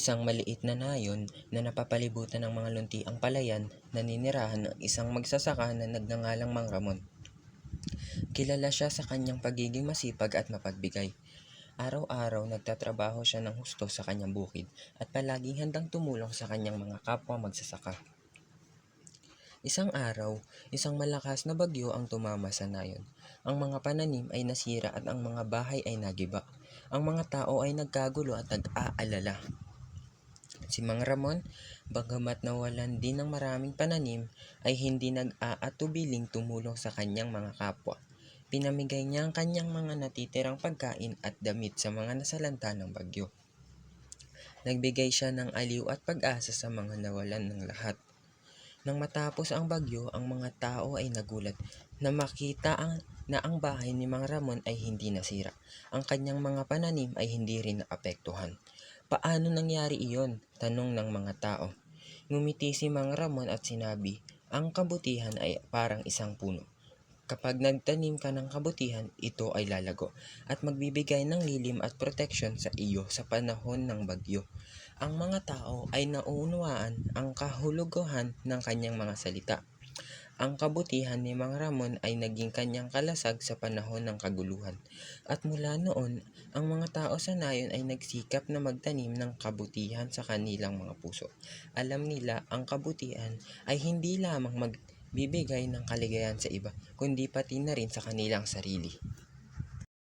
Isang maliit na nayon na napapalibutan ng mga luntiang palayan na ninirahan ng isang magsasaka na nagngangalang Mang Ramon. Kilala siya sa kanyang pagiging masipag at mapagbigay. Araw-araw nagtatrabaho siya ng husto sa kanyang bukid at palaging handang tumulong sa kanyang mga kapwa magsasaka. Isang araw, isang malakas na bagyo ang tumama sa nayon. Ang mga pananim ay nasira at ang mga bahay ay nagiba. Ang mga tao ay nagkagulo at nag-aalala. Si Mang Ramon, bagamat nawalan din ng maraming pananim, ay hindi nag-aatubiling tumulong sa kanyang mga kapwa. Pinamigay niya ang kanyang mga natitirang pagkain at damit sa mga nasalanta ng bagyo. Nagbigay siya ng aliw at pag-asa sa mga nawalan ng lahat. Nang matapos ang bagyo, ang mga tao ay nagulat na makita na ang bahay ni Mang Ramon ay hindi nasira. Ang kanyang mga pananim ay hindi rin naapektuhan. Paano nangyari iyon? Tanong ng mga tao. Ngumiti si Mang Ramon at sinabi, ang kabutihan ay parang isang puno. Kapag nagtanim ka ng kabutihan, ito ay lalago at magbibigay ng lilim at proteksyon sa iyo sa panahon ng bagyo. Ang mga tao ay nauunawaan ang kahulugan ng kanyang mga salita. Ang kabutihan ni Mang Ramon ay naging kanyang kalasag sa panahon ng kaguluhan. At mula noon, ang mga tao sa nayon ay nagsikap na magtanim ng kabutihan sa kanilang mga puso. Alam nila ang kabutihan ay hindi lamang magbibigay ng kaligayahan sa iba, kundi pati na rin sa kanilang sarili.